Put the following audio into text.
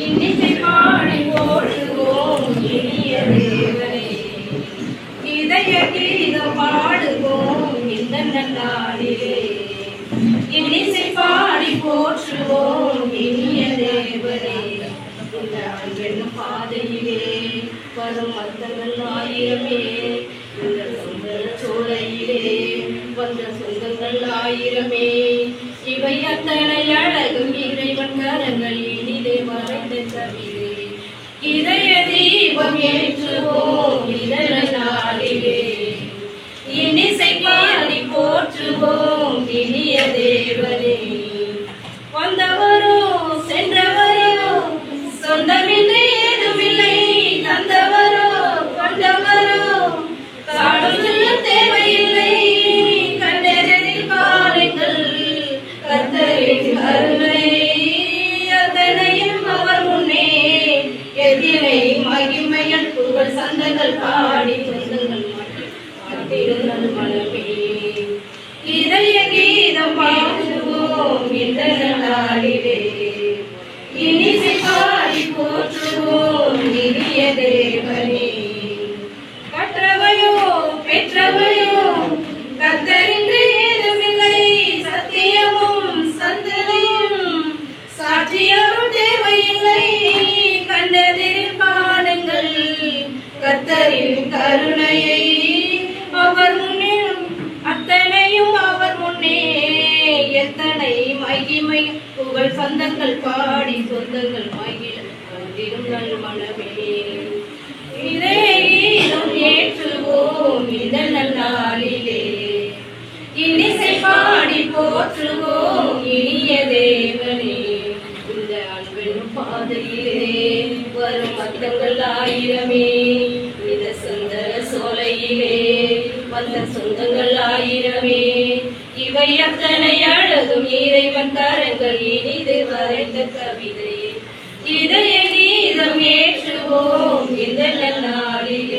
இன்னிசை பாடி போற்றுவோம் இனிய தேவனே. இதய கீதம் பாடுவோம் இந்த நன்னாளிலே. இன்னிசை பாடி போற்றுவோம் இனிய தேவனே. இந்த அன்பென்னும் பாதையிலே வரும் அர்த்தங்கள் ஆயிரமே. இந்த சொந்த சோலையிலே வந்த சொந்தங்கள் ஆயிரமே. இவை அத்தனை அழகும் இறைவன் கரங்கள் இனிதே வரைந்த கவிதை. இதய தீபம் ஏற்றுவோம் இதழ நாளிலே. இன்னிசை பாடி போற்றுவோம் இனிய தேவனே. வந்தவரோ சென்றவரோ சொந்தமின்றி ஏதுமில்லை. தந்தவரோ கொண்டவரோ காடும் சொல்ல தேவையில்லை. கண்டறில் பாருங்கள் கர்த்தரின் கருணை. அத்தனையும் அவர் முன்னே எதிரை மகிமையன் புகழ் சந்தங்கள் பாடி சொந்தங்கள் மாட்டிருந்தல் மனமே. இதய கீதம் பாடுவோம் இந்த நாளிலே. இனிசை பாடி போற்றுவோம் இனிய தேவனே. கற்றவையோ பெற்றவையோ கர்த்தரின்றி ஏதுமில்லை. சத்தியமும் சந்ததியும் சாட்சியரும் தேவையில்லை. கண்டதில் பாடுங்கள் கர்த்தரின் கருணையை. அவர் முன்னே அத்தனையும் அவர் முன்னே எத்தனை மகிமை புகழ் சொந்தங்கள் பாடி சொந்தங்கள் மகிழ வந்திருங்கள் மனமே. இதே கீதம் ஏற்றுவோம் இந்த நன்னாளிலே. இன்னிசை பாடி போற்றுவோம் இனிய தேவனே. இந்த அன்பெனும் பாதையிலே வரும் அர்த்தங்கள் ஆயிரமே. இந்த சொந்த சோலையிலே வந்த சொந்தங்கள் ஆயிரமே. இவை அத்தனை அழகும் இறைவன் கரங்கள் இனிது வரைந்த கவிதை. இதய கீதம் ஏற்றுவோம் இந்த நாளிலே.